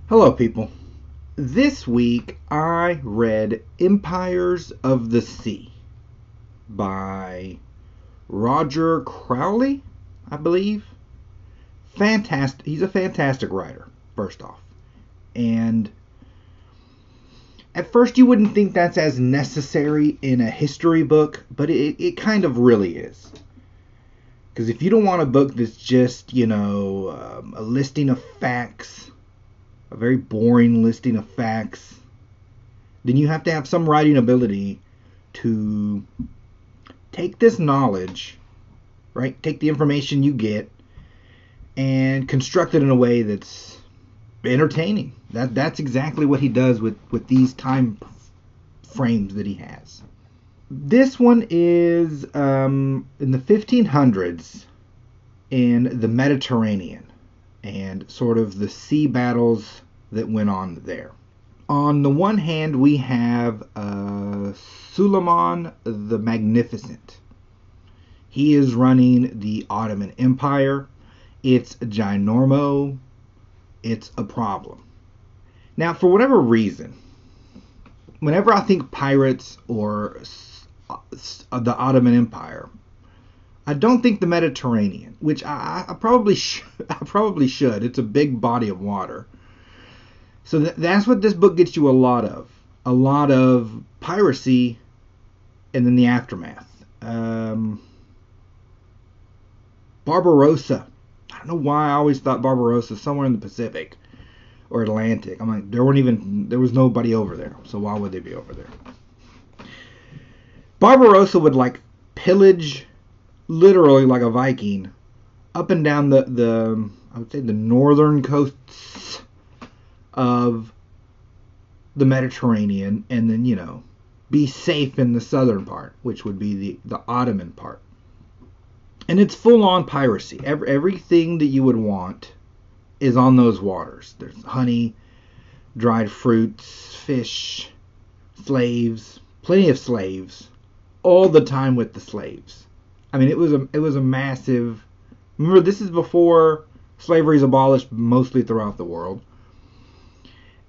Hello, people. This week I read Empires of the Sea by Roger Crowley, I believe. Fantastic. He's a fantastic writer, first off. And at first you wouldn't think that's as necessary in a history book, but it kind of really is. Because if you don't want a book that's just, a listing of facts, a very boring listing of facts, then you have to have some writing ability to take this knowledge, right? Take the information you get and construct it in a way that's entertaining. That's exactly what he does with these time frames that he has. This one is in the 1500s in the Mediterranean and sort of the sea battles that went on there. On the one hand, we have Suleiman the Magnificent. He is running the Ottoman Empire. It's ginormo. It's a problem. Now, for whatever reason, whenever I think pirates or the Ottoman Empire, I don't think the Mediterranean, which I probably should. It's a big body of water. So that's what this book gets you a lot of. A lot of piracy and then the aftermath. Barbarossa. I don't know why I always thought Barbarossa somewhere in the Pacific or Atlantic. I'm like, there was nobody over there. So why would they be over there? Barbarossa would pillage, literally like a Viking, up and down the I would say the northern coasts of the Mediterranean, and then be safe in the southern part, which would be the Ottoman part. And it's full on piracy. Everything that you would want is on those waters. There's honey, dried fruits, fish, slaves, plenty of slaves, all the time with the slaves. I mean, it was a massive. Remember, this is before slavery is abolished mostly throughout the world,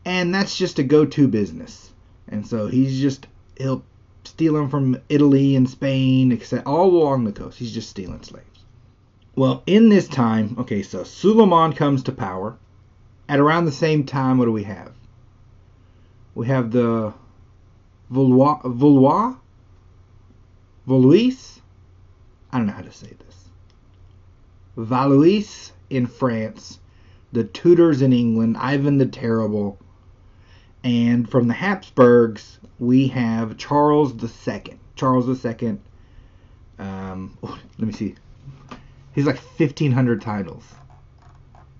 and that's just a go-to business. And so he'll steal them from Italy and Spain, except all along the coast. He's just stealing slaves. Well, in this time, okay, so Suleiman comes to power. At around the same time, what do we have? We have the Valois. I don't know how to say this. Valois in France, the Tudors in England, Ivan the Terrible, and from the Habsburgs we have Charles II. Charles II. Let me see. He's like 1,500 titles.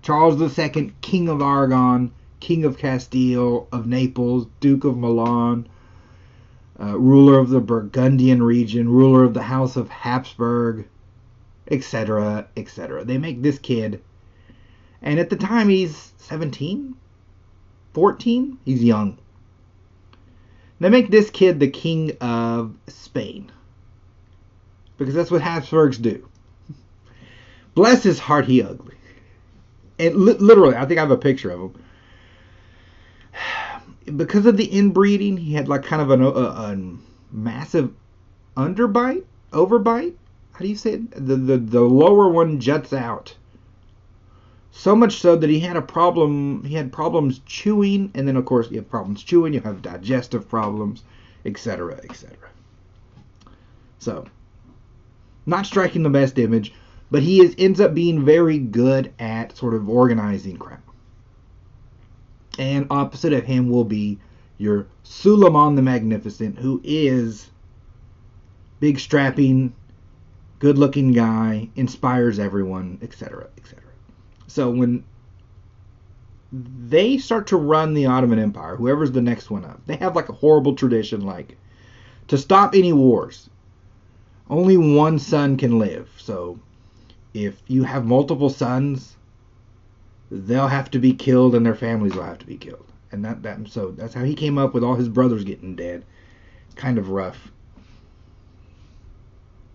Charles II, King of Aragon, King of Castile, of Naples, Duke of Milan, ruler of the Burgundian region, ruler of the House of Habsburg, etc., etc. They make this kid, and at the time he's 17, 14, he's young. They make this kid the king of Spain, because that's what Habsburgs do. Bless his heart, he ugly. And literally, I think I have a picture of him. Because of the inbreeding, he had kind of a massive overbite. How do you say it? The lower one juts out. So much so that he had problems chewing, and then of course you have problems chewing, you have digestive problems, etc., etc. So, not striking the best image, but he ends up being very good at sort of organizing crap. And opposite of him will be your Suleiman the Magnificent, who is big, strapping, good-looking guy, inspires everyone, etc., etc. So when they start to run the Ottoman Empire, whoever's the next one up, they have a horrible tradition, to stop any wars, only one son can live. So if you have multiple sons, they'll have to be killed and their families will have to be killed. And so that's how he came up with all his brothers getting dead. Kind of rough.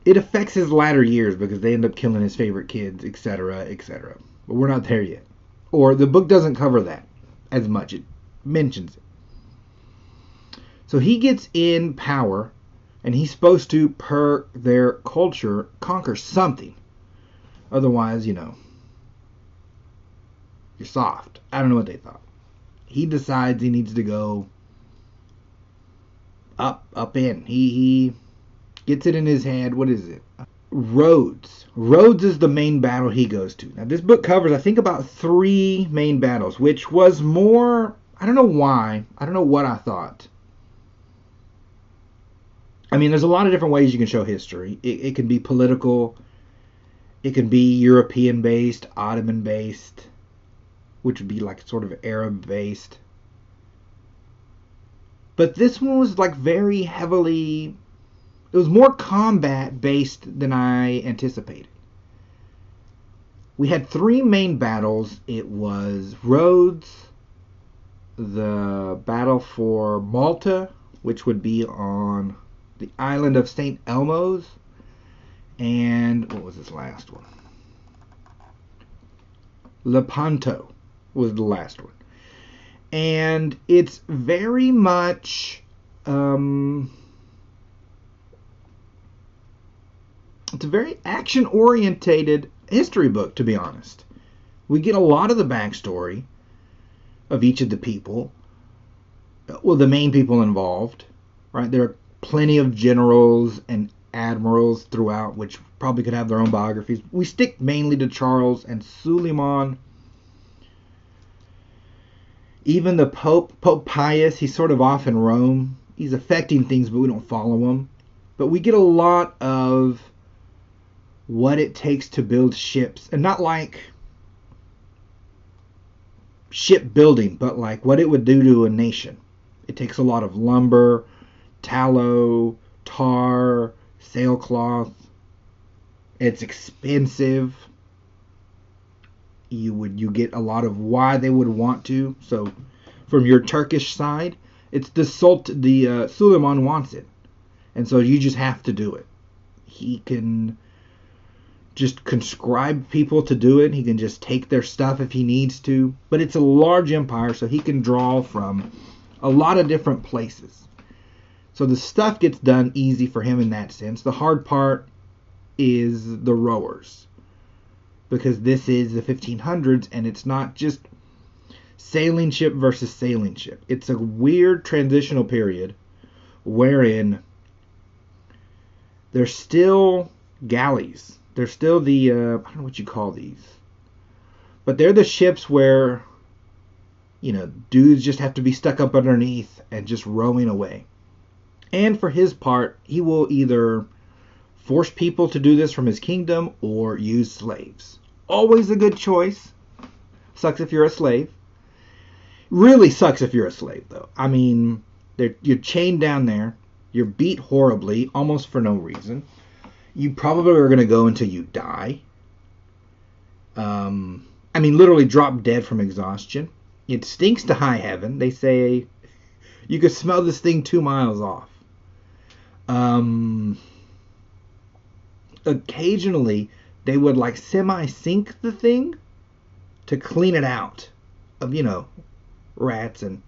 It affects his latter years because they end up killing his favorite kids, etc., etc. But we're not there yet. Or the book doesn't cover that as much. It mentions it. So he gets in power, and he's supposed to, per their culture, conquer something. Otherwise, you're soft. I don't know what they thought. He decides he needs to go up in. He gets it in his head. What is it? Rhodes. Rhodes is the main battle he goes to. Now, this book covers, I think, about 3 main battles, which was more, I don't know why. I don't know what I thought. I mean, there's a lot of different ways you can show history. It can be political. It can be European-based, Ottoman-based, which would be like sort of Arab-based. But this one was like very heavily, it was more combat-based than I anticipated. We had 3 main battles. It was Rhodes, the battle for Malta, which would be on the island of St. Elmo's, and what was this last one? Lepanto was the last one. And it's very much it's a very action-orientated history book, to be honest. We get a lot of the backstory of each of the people. Well, the main people involved, right? There are plenty of generals and admirals throughout, which probably could have their own biographies. We stick mainly to Charles and Suleiman. Even the Pope Pius, he's sort of off in Rome. He's affecting things, but we don't follow him. But we get a lot of what it takes to build ships. And not like shipbuilding, but like what it would do to a nation. It takes a lot of lumber, tallow, tar, sailcloth. It's expensive. You get a lot of why they would want to. So from your Turkish side, it's the Suleiman wants it, and so you just have to do it. He can just conscribe people to do it. He can just take their stuff if he needs to. But it's a large empire, so he can draw from a lot of different places. So the stuff gets done easy for him in that sense. The hard part is the rowers, because this is the 1500s, and it's not just sailing ship versus sailing ship. It's a weird transitional period wherein there's still galleys. They're still the, I don't know what you call these, but they're the ships where, dudes just have to be stuck up underneath and just rowing away. And for his part, he will either force people to do this from his kingdom or use slaves. Always a good choice. Sucks if you're a slave. Really sucks if you're a slave, though. I mean, you're chained down there. You're beat horribly, almost for no reason. You probably are going to go until you die. Literally drop dead from exhaustion. It stinks to high heaven. They say you could smell this thing 2 miles off. Occasionally, they would like semi-sink the thing to clean it out of, rats and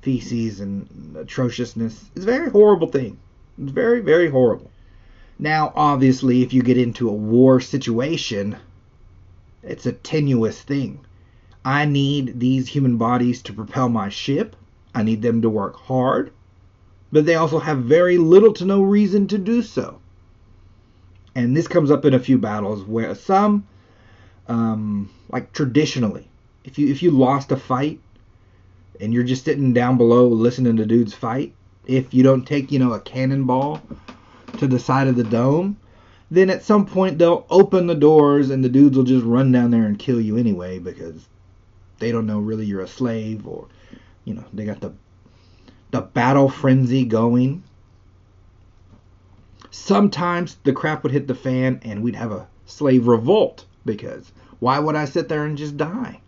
feces and atrociousness. It's a very horrible thing. It's very, very horrible. Now, obviously, if you get into a war situation, it's a tenuous thing. I need these human bodies to propel my ship. I need them to work hard. But they also have very little to no reason to do so. And this comes up in a few battles where some, like traditionally, if you lost a fight and you're just sitting down below listening to dudes fight, if you don't take, a cannonball to the side of the dome, then at some point they'll open the doors and the dudes will just run down there and kill you anyway, because they don't know really you're a slave, or, they got the battle frenzy going. Sometimes the crap would hit the fan and we'd have a slave revolt, because why would I sit there and just die?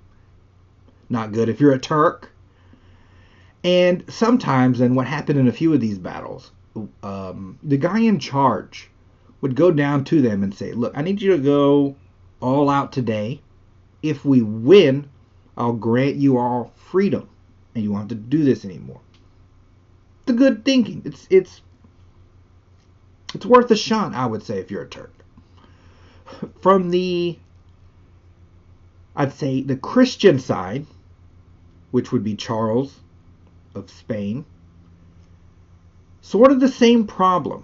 Not good if you're a Turk. And sometimes, and what happened in a few of these battles, the guy in charge would go down to them and say, look, I need you to go all out today. If we win, I'll grant you all freedom, and you won't have to do this anymore. It's a good thinking. It's worth a shot, I would say, if you're a Turk. From I'd say the Christian side, which would be Charles of Spain, sort of the same problem,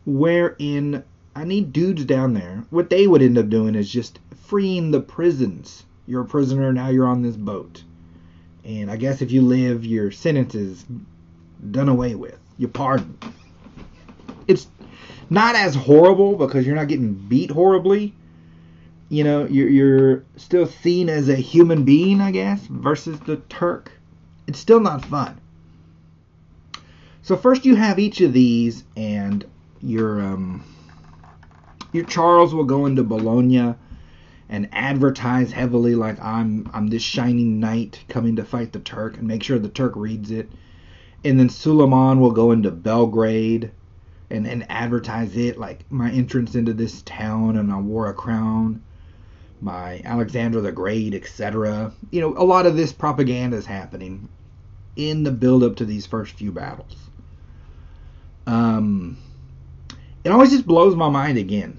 wherein I need dudes down there. What they would end up doing is just freeing the prisons. You're a prisoner, now you're on this boat. And I guess if you live, your sentence is done away with. You're pardoned. It's not as horrible because you're not getting beat horribly. You know, you're still seen as a human being, I guess, versus the Turk. It's still not fun. So first you have each of these, and your Charles will go into Bologna and advertise heavily like I'm this shining knight coming to fight the Turk, and make sure the Turk reads it. And then Suleiman will go into Belgrade and advertise it like my entrance into this town, and I wore a crown, my Alexander the Great, etc. You know, a lot of this propaganda is happening in the build-up to these first few battles. It always just blows my mind again.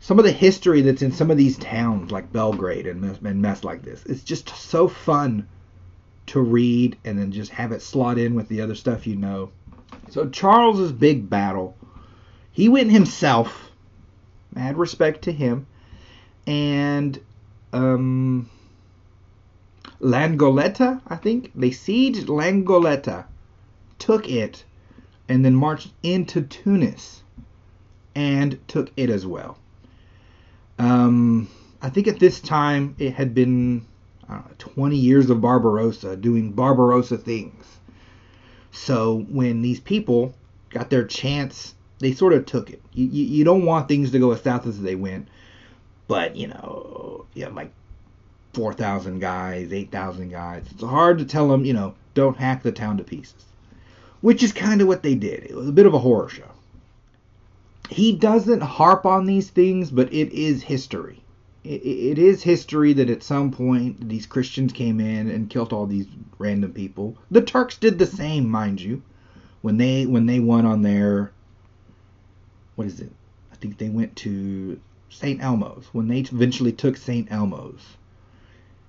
Some of the history that's in some of these towns like Belgrade and mess like this. It's just so fun to read and then just have it slot in with the other stuff you know. So Charles's big battle, he went himself. Mad respect to him. And Langoletta, I think. They sieged Langoletta, took it, and then marched into Tunis and took it as well. I think at this time it had been 20 years of Barbarossa doing Barbarossa things. So when these people got their chance, they sort of took it. You don't want things to go as south as they went, but you have like 4,000 guys, 8,000 guys. It's hard to tell them, don't hack the town to pieces, which is kind of what they did. It was a bit of a horror show. He doesn't harp on these things, but it is history. It is history that at some point these Christians came in and killed all these random people. The Turks did the same, mind you, when they won on their, what is it? I think they went to St. Elmo's. When they eventually took St. Elmo's,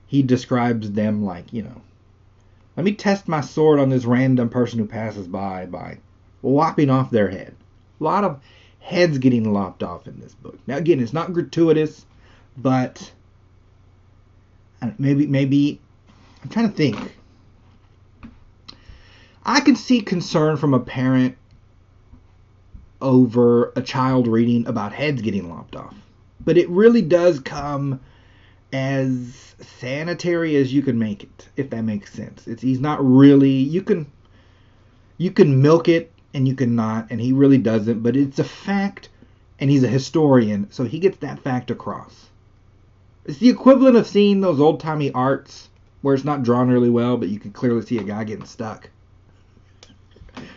he describes them like, let me test my sword on this random person who passes by lopping off their head. A lot of heads getting lopped off in this book. Now again, it's not gratuitous, but maybe I'm trying to think. I can see concern from a parent over a child reading about heads getting lopped off, but it really does come as sanitary as you can make it, if that makes sense. He's not really, you can milk it and you can not, and he really doesn't, but it's a fact, and he's a historian, so he gets that fact across. It's the equivalent of seeing those old-timey arts where it's not drawn really well, but you can clearly see a guy getting stuck.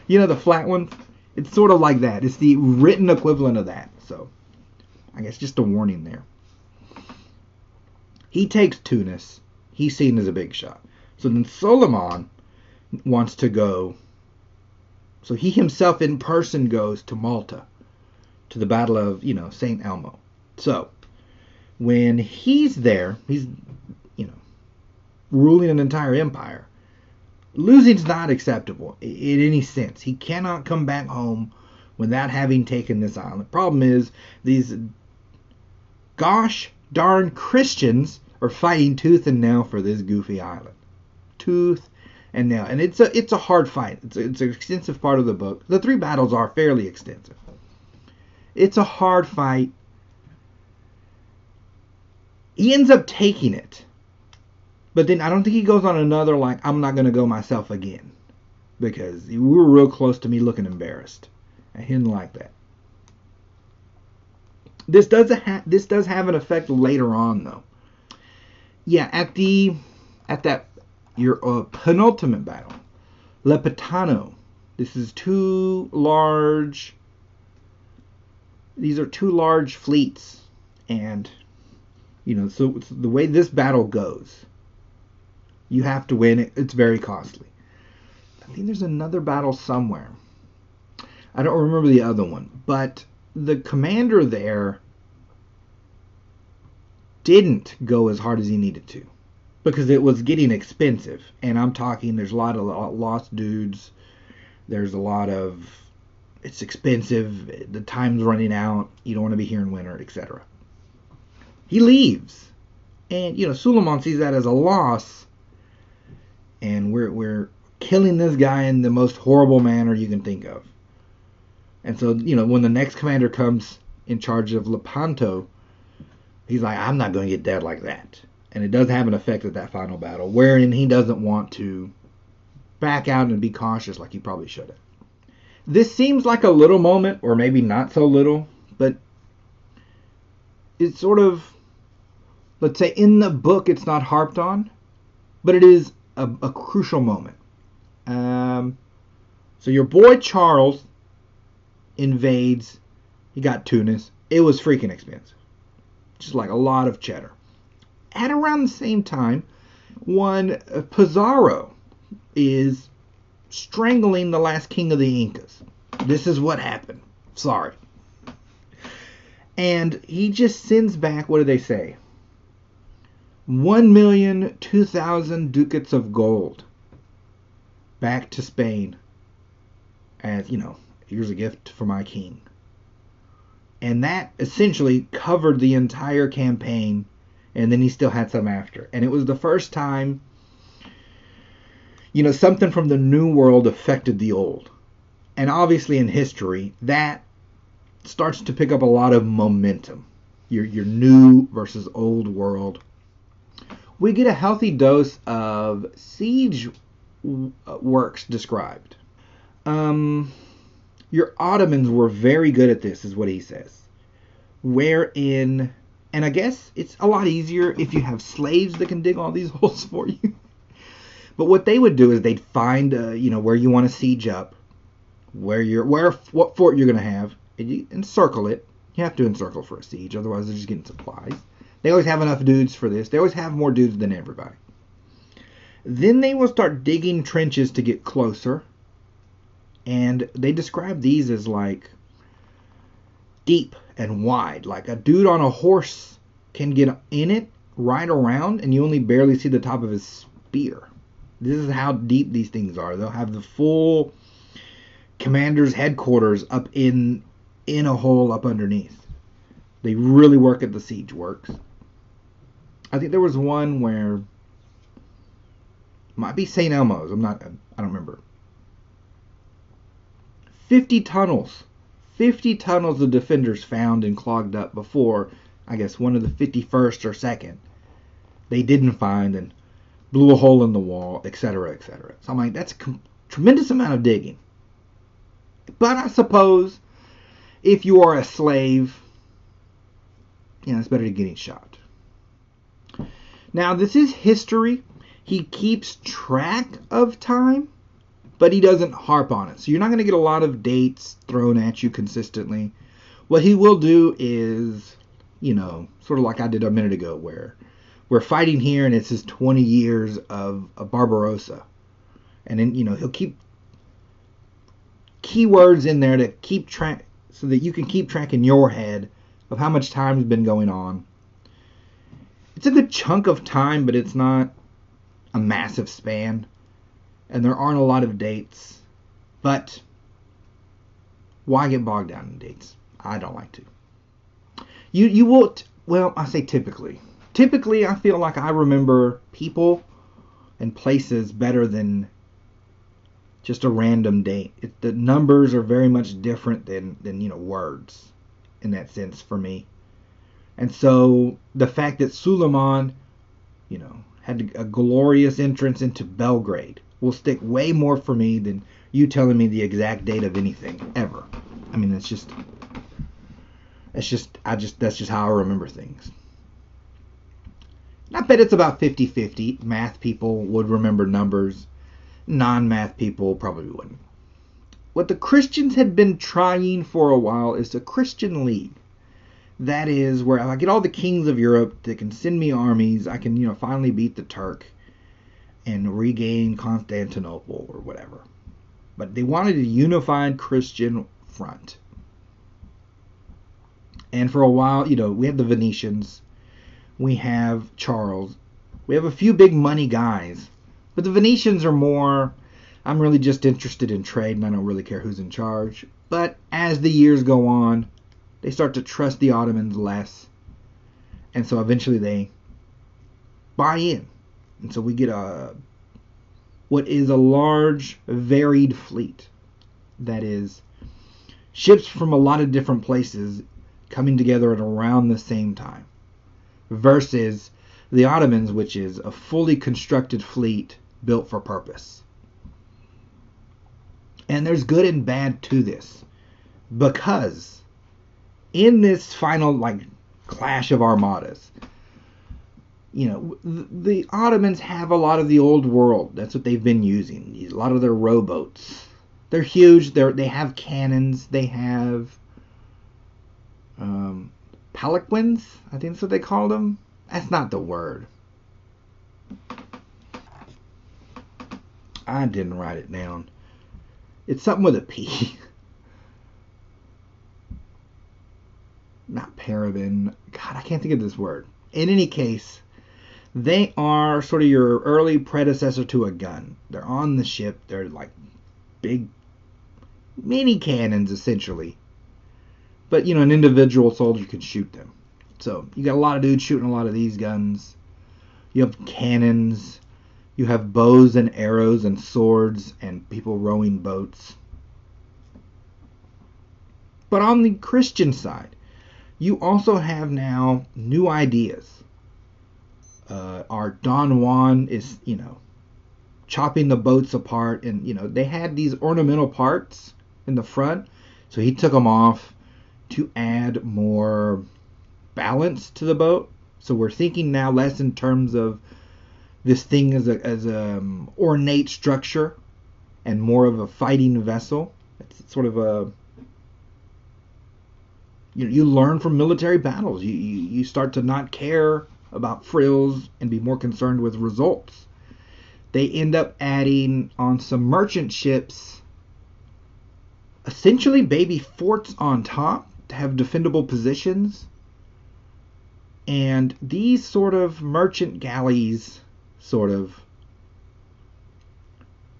The flat ones? It's sort of like that. It's the written equivalent of that. So, I guess just a warning there. He takes Tunis. He's seen as a big shot. So then Suleiman wants to go. So he himself in person goes to Malta, to the Battle of, St. Elmo. So, when he's there, he's, ruling an entire empire. Losing's not acceptable in any sense. He cannot come back home without having taken this island. Problem is, these gosh darn Christians are fighting tooth and nail for this goofy island. Tooth and nail. And it's a hard fight. It's an extensive part of the book. The 3 battles are fairly extensive. It's a hard fight. He ends up taking it. But then I don't think he goes on another, I'm not going to go myself again. Because we were real close to me looking embarrassed. I didn't like that. This does have an effect later on, though. Yeah, at your penultimate battle, Lepetano. These are 2 large fleets. And So the way this battle goes, you have to win it. It's very costly. I think there's another battle somewhere. I don't remember the other one, but the commander there didn't go as hard as he needed to because it was getting expensive. And I'm talking, there's a lot of lost dudes. There's a lot of, it's expensive. The time's running out. You don't want to be here in winter, etc. He leaves. And, Suleiman sees that as a loss. And we're killing this guy in the most horrible manner you can think of. And so, when the next commander comes in charge of Lepanto, he's like, I'm not going to get dead like that. And it does have an effect at that final battle, wherein he doesn't want to back out and be cautious like he probably should have. This seems like a little moment, or maybe not so little, but it's sort of, let's say in the book it's not harped on, but it is a crucial moment. So your boy Charles invades. He got Tunis. It was freaking expensive. Just like a lot of cheddar. At around the same time, one Pizarro is strangling the last king of the Incas. This is what happened. Sorry. And he just sends back, what do they say? 1,002,000 ducats of gold back to Spain as, here's a gift for my king. And that essentially covered the entire campaign, and then he still had some after. And it was the first time, something from the New World affected the Old. And obviously in history, that starts to pick up a lot of momentum. Your new versus old world. We get a healthy dose of siege works described. Your Ottomans were very good at this, is what he says. Wherein, and I guess it's a lot easier if you have slaves that can dig all these holes for you. But what they would do is they'd find, where you want to siege up, what fort you're going to have, and you encircle it. You have to encircle for a siege, otherwise they're just getting supplies. They always have enough dudes for this. They always have more dudes than everybody. Then they will start digging trenches to get closer. And they describe these as like deep and wide. Like a dude on a horse can get in it, ride around, and you only barely see the top of his spear. This is how deep these things are. They'll have the full commander's headquarters up in a hole up underneath. They really work at the siege works. I think there was one where, might be St. Elmo's. I don't remember. 50 tunnels the defenders found and clogged up before, I guess, one of the 51st or 2nd. They didn't find and blew a hole in the wall, etc., etc. So I'm like, that's a tremendous amount of digging. But I suppose if you are a slave, it's better than getting shot. Now, this is history. He keeps track of time, but he doesn't harp on it. So you're not going to get a lot of dates thrown at you consistently. What he will do is, sort of like I did a minute ago, where we're fighting here and it's his 20 years of Barbarossa. And then, he'll keep keywords in there to keep track, so that you can keep track in your head of how much time has been going on. It's a good chunk of time, but it's not a massive span. And there aren't a lot of dates. But why get bogged down in dates? I don't like to. You will, I say typically. Typically, I feel like I remember people and places better than just a random date. The numbers are very much different than words in that sense for me. And so the fact that Suleiman, had a glorious entrance into Belgrade will stick way more for me than you telling me the exact date of anything ever. I mean, that's just how I remember things. And I bet it's about 50-50. Math people would remember numbers. Non-math people probably wouldn't. What the Christians had been trying for a while is a Christian League. That is where I get all the kings of Europe that can send me armies. I can, finally beat the Turk and regain Constantinople or whatever. But they wanted a unified Christian front. And for a while, we have the Venetians, we have Charles, we have a few big money guys. But the Venetians are more, I'm really just interested in trade and I don't really care who's in charge. But as the years go on, they start to trust the Ottomans less. And so eventually they buy in. And so we get what is a large, varied fleet. That is, ships from a lot of different places coming together at around the same time. Versus the Ottomans, which is a fully constructed fleet built for purpose. And there's good and bad to this. Because in this final clash of armadas, the Ottomans have a lot of the old world. That's what they've been using. A lot of their rowboats. They're huge. They have cannons. They have palanquins. I think that's what they call them. That's not the word. I didn't write it down. It's something with a P. Not paraben. God, I can't think of this word. In any case, they are sort of your early predecessor to a gun. They're on the ship. They're like big mini cannons, essentially. But, an individual soldier can shoot them. So, you got a lot of dudes shooting a lot of these guns. You have cannons. You have bows and arrows and swords and people rowing boats. But on the Christian side, you also have now new ideas. Our Don Juan is, chopping the boats apart. And, they had these ornamental parts in the front. So he took them off to add more balance to the boat. So we're thinking now less in terms of this thing as a ornate structure and more of a fighting vessel. It's sort of a... You learn from military battles. You start to not care about frills and be more concerned with results. They end up adding on some merchant ships essentially baby forts on top to have defendable positions. And these sort of merchant galleys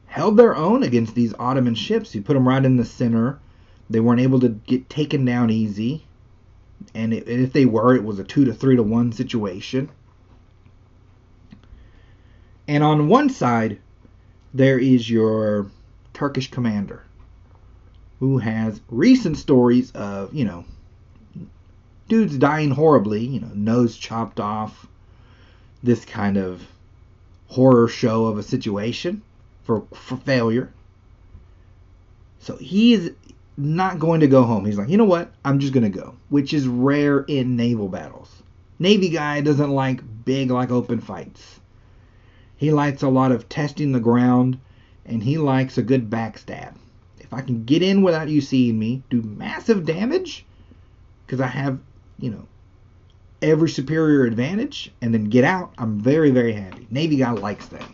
held their own against these Ottoman ships. You put them right in the center. They weren't able to get taken down easy. And if they were, it was a 2 to 3 to 1 situation. And on one side, there is your Turkish commander, who has recent stories of, dudes dying horribly, nose chopped off, this kind of horror show of a situation for failure. So he is not going to go home. He's like, you know what? I'm just going to go, which is rare in naval battles. Navy guy doesn't like big, open fights. He likes a lot of testing the ground, and he likes a good backstab. If I can get in without you seeing me, do massive damage, because I have, every superior advantage, and then get out, I'm very, very happy. Navy guy likes that.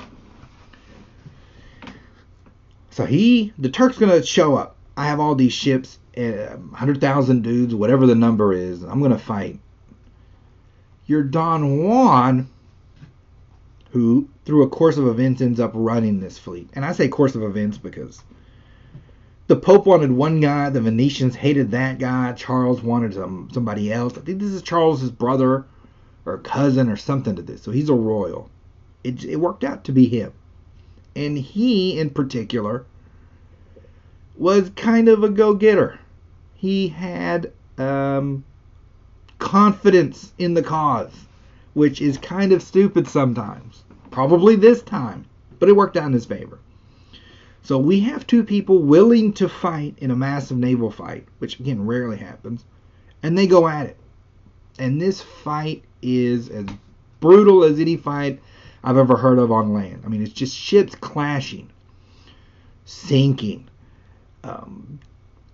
So the Turk's going to show up. I have all these ships, 100,000 dudes, whatever the number is. I'm going to fight. Your Don Juan, who, through a course of events, ends up running this fleet. And I say course of events because the Pope wanted one guy, the Venetians hated that guy, Charles wanted somebody else. I think this is Charles's brother or cousin or something to this. So he's a royal. It worked out to be him. And he, in particular, was kind of a go-getter. He had confidence in the cause, which is kind of stupid sometimes. Probably this time, but it worked out in his favor. So we have two people willing to fight in a massive naval fight, which again rarely happens, and they go at it. And this fight is as brutal as any fight I've ever heard of on land. I mean, it's just ships clashing, sinking,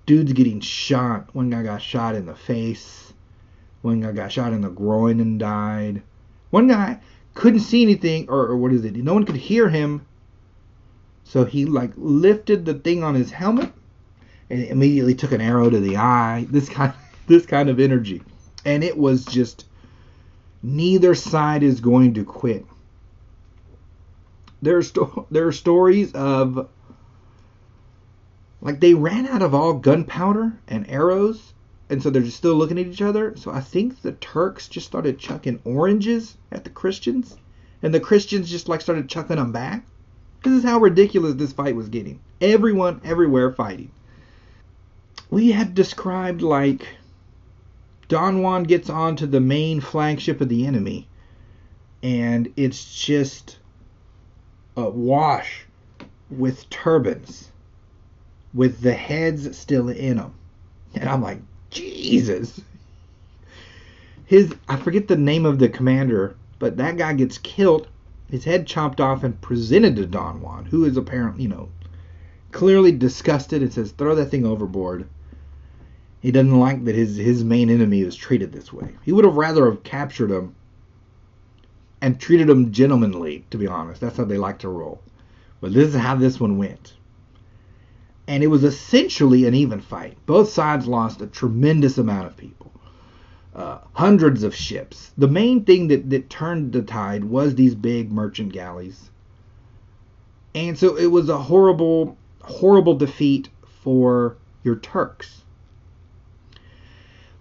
dudes getting shot. One guy got shot in the face. One guy got shot in the groin and died. One guy couldn't see anything, or what is it? No one could hear him. So he like lifted the thing on his helmet and immediately took an arrow to the eye. This kind of energy. And it was just, neither side is going to quit. There are stories of, like, they ran out of all gunpowder and arrows, and so they're just still looking at each other. So I think the Turks just started chucking oranges at the Christians, and the Christians just like started chucking them back. This is how ridiculous this fight was getting. Everyone, everywhere fighting. We had described like Don Juan gets onto the main flagship of the enemy, and it's just awash with turbans, with the heads still in them. And I'm like, Jesus. I forget the name of the commander, but that guy gets killed, his head chopped off and presented to Don Juan, who is apparently, clearly disgusted and says, throw that thing overboard. He doesn't like that his main enemy is treated this way. He would have rather have captured him and treated him gentlemanly, to be honest. That's how they like to roll. But this is how this one went. And it was essentially an even fight. Both sides lost a tremendous amount of people. Hundreds of ships. The main thing that turned the tide was these big merchant galleys. And so it was a horrible, horrible defeat for your Turks.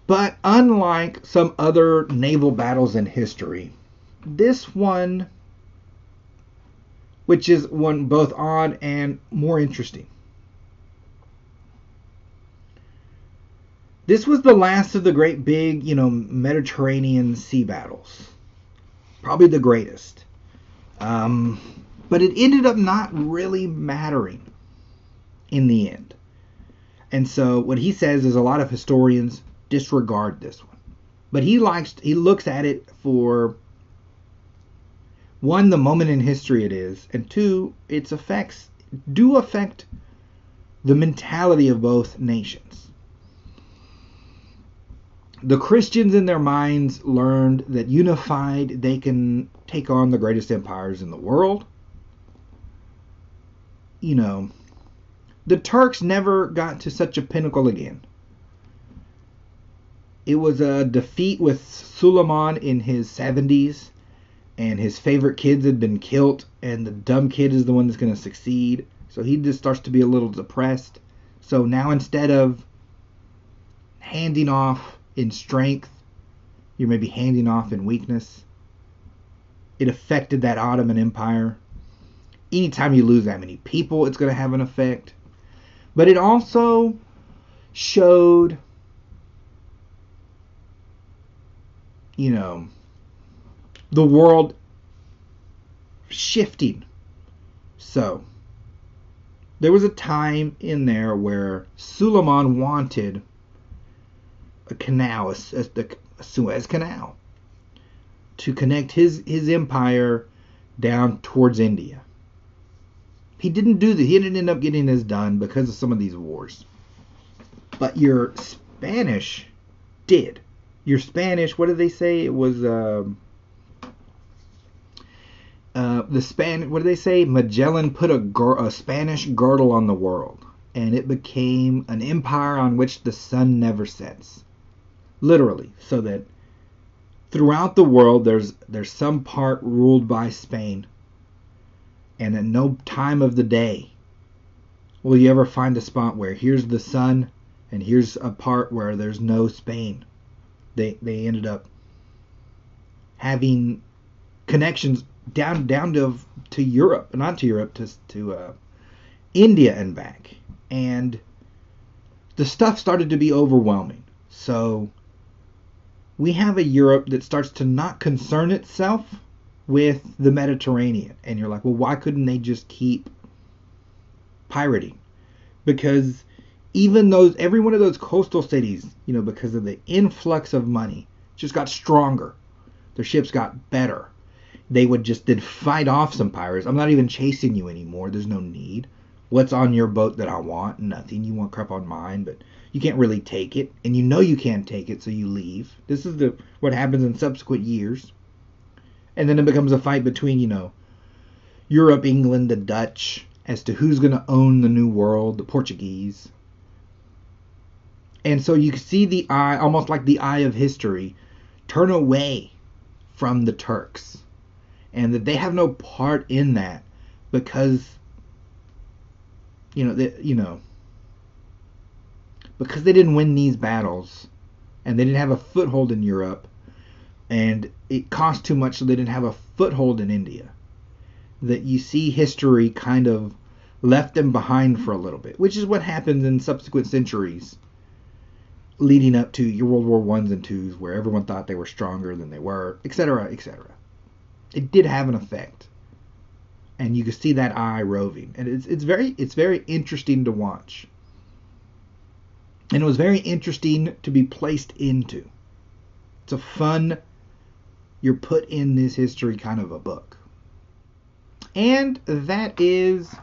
But unlike some other naval battles in history, this one, which is one both odd and more interesting. This was the last of the great big, Mediterranean sea battles. Probably the greatest. But it ended up not really mattering in the end. And so what he says is a lot of historians disregard this one. But he looks at it for, one, the moment in history it is, and two, its effects do affect the mentality of both nations. The Christians in their minds learned that unified they can take on the greatest empires in the world. The Turks never got to such a pinnacle again. It was a defeat with Suleiman in his 70s, and his favorite kids had been killed, and the dumb kid is the one that's going to succeed. So he just starts to be a little depressed. So now instead of handing off in strength, you're maybe handing off in weakness. It affected that Ottoman Empire. Anytime you lose that many people, it's going to have an effect. But it also showed, the world shifting. So there was a time in there where Suleiman wanted a canal, the Suez Canal, to connect his empire down towards India. He didn't do that. He didn't end up getting this done because of some of these wars. But your Spanish did. Your Spanish, what did they say? It was what did they say? Magellan put a Spanish girdle on the world, and it became an empire on which the sun never sets. Literally, so that throughout the world there's some part ruled by Spain, and at no time of the day will you ever find a spot where here's the sun and here's a part where there's no Spain. They ended up having connections down to Europe, not to Europe, to India and back, and the stuff started to be overwhelming. So we have a Europe that starts to not concern itself with the Mediterranean, and you're like, well, why couldn't they just keep pirating? Because even every one of those coastal cities, because of the influx of money, just got stronger. Their ships got better. They would just then fight off some pirates. I'm not even chasing you anymore. There's no need. What's on your boat that I want? Nothing. You want crap on mine, but You can't really take it, and you know you can't take it, so you leave. This is what happens in subsequent years. And then it becomes a fight between, Europe, England, the Dutch, as to who's going to own the New World, the Portuguese. And so you see the eye, almost like the eye of history, turn away from the Turks. And that they have no part in that because, because they didn't win these battles and they didn't have a foothold in Europe and it cost too much, so they didn't have a foothold in India. That you see history kind of left them behind for a little bit, which is what happens in subsequent centuries leading up to your World War I's and II's, where everyone thought they were stronger than they were, etc., etc. It did have an effect, and you can see that eye roving, and it's very interesting to watch, and it was very interesting to be placed into. It's a fun, you're put in this history kind of a book. And that is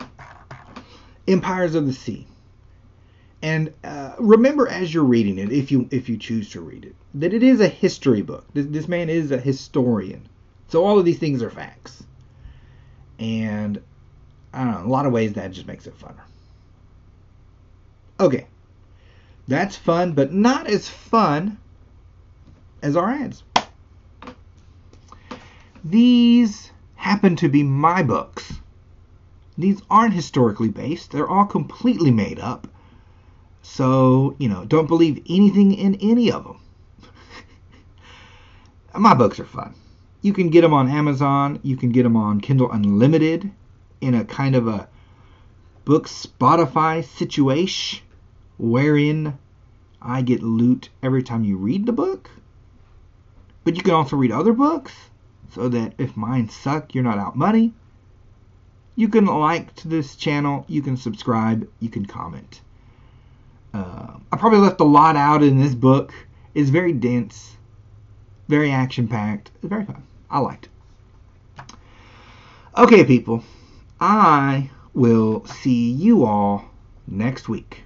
Empires of the Sea. And remember as you're reading it, if you choose to read it, that it is a history book. This man is a historian. So all of these things are facts. And I don't know, in a lot of ways that just makes it funner. Okay. That's fun, but not as fun as our ads. These happen to be my books. These aren't historically based. They're all completely made up. So, don't believe anything in any of them. My books are fun. You can get them on Amazon. You can get them on Kindle Unlimited in a kind of a book Spotify situation wherein I get loot every time you read the book. But you can also read other books so that if mine suck, you're not out money. You can like to this channel. You can subscribe. You can comment. I probably left a lot out in this book. It's very dense, very action-packed. It's very fun. I liked it. Okay, people. I will see you all next week.